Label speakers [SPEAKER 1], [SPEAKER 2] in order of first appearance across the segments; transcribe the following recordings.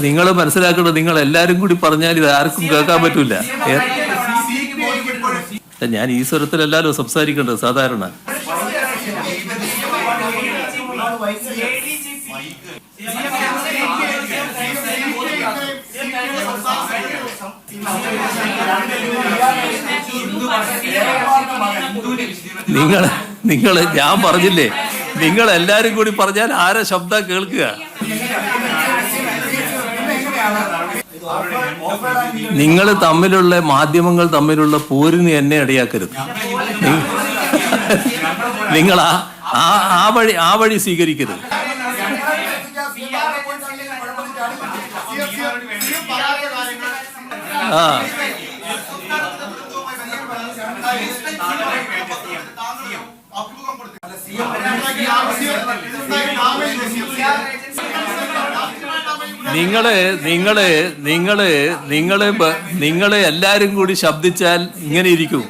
[SPEAKER 1] നിങ്ങൾ മനസ്സിലാക്കേണ്ടത്, നിങ്ങൾ എല്ലാരും കൂടി പറഞ്ഞാൽ ഇത് ആർക്കും കേൾക്കാൻ പറ്റൂല. ഞാൻ ഈ സ്വരത്തിലല്ലോ സംസാരിക്കേണ്ടത് സാധാരണ. നിങ്ങൾ ഞാൻ പറഞ്ഞില്ലേ, നിങ്ങൾ എല്ലാരും കൂടി പറഞ്ഞാൽ ആരെ ശബ്ദം കേൾക്കുക? നിങ്ങൾ തമ്മിലുള്ള മാധ്യമങ്ങൾ തമ്മിലുള്ള പോരിന് എന്നെ ഇടയാക്കരുത്. നിങ്ങൾ ആ വഴി സ്വീകരിക്കരുത്. ആ നിങ്ങള് എല്ലാരും കൂടി ശബ്ദിച്ചാൽ ഇങ്ങനെ ഇരിക്കും.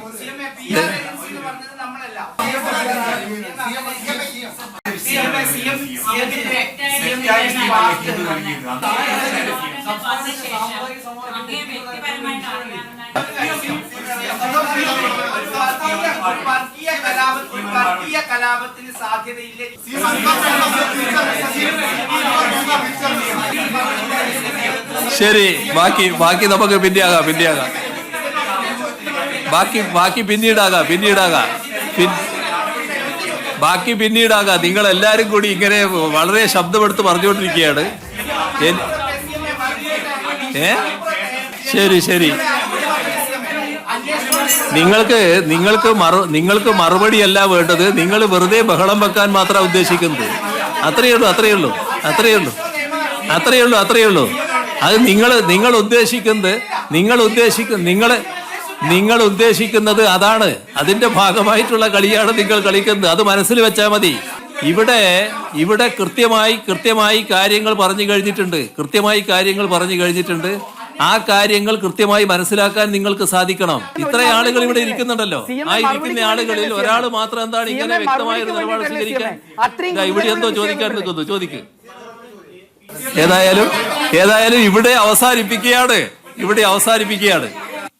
[SPEAKER 2] കലാപത്തിന് സാധ്യതയില്ല.
[SPEAKER 1] ശരി, ബാക്കി നമുക്ക് പിന്നെയാകാം. പിന്നീടാകാം. നിങ്ങൾ എല്ലാരും കൂടി ഇങ്ങനെ വളരെ ശബ്ദമെടുത്ത് പറഞ്ഞുകൊണ്ടിരിക്കുകയാണ്. ശരി, നിങ്ങൾക്ക് മറുപടിയല്ല വേണ്ടത്. നിങ്ങൾ വെറുതെ ബഹളം വെക്കാൻ മാത്രമാണ് ഉദ്ദേശിക്കുന്നത്. അത്രയേ ഉള്ളൂ. അത് നിങ്ങൾ ഉദ്ദേശിക്കുന്നത് അതാണ്. അതിന്റെ ഭാഗമായിട്ടുള്ള കളിയാണ് നിങ്ങൾ കളിക്കുന്നത്. അത് മനസ്സിൽ വെച്ചാൽ മതി. ഇവിടെ കൃത്യമായി കാര്യങ്ങൾ പറഞ്ഞു കഴിഞ്ഞിട്ടുണ്ട്. ആ കാര്യങ്ങൾ കൃത്യമായി മനസ്സിലാക്കാൻ നിങ്ങൾക്ക് സാധിക്കണം. ഇത്ര ആളുകൾ ഇവിടെ ഇരിക്കുന്നുണ്ടല്ലോ. ആ ഇരിക്കുന്ന ആളുകളിൽ ഒരാൾ മാത്രം എന്താണ് ഇങ്ങനെ വ്യക്തമായ ഒരു നിലപാട് സ്വീകരിക്കാൻ? ഇവിടെ എന്തോ ചോദിക്കാൻ നിൽക്കുന്നു, ചോദിക്ക്. ഏതായാലും ഇവിടെ അവസാനിപ്പിക്കുകയാണ്.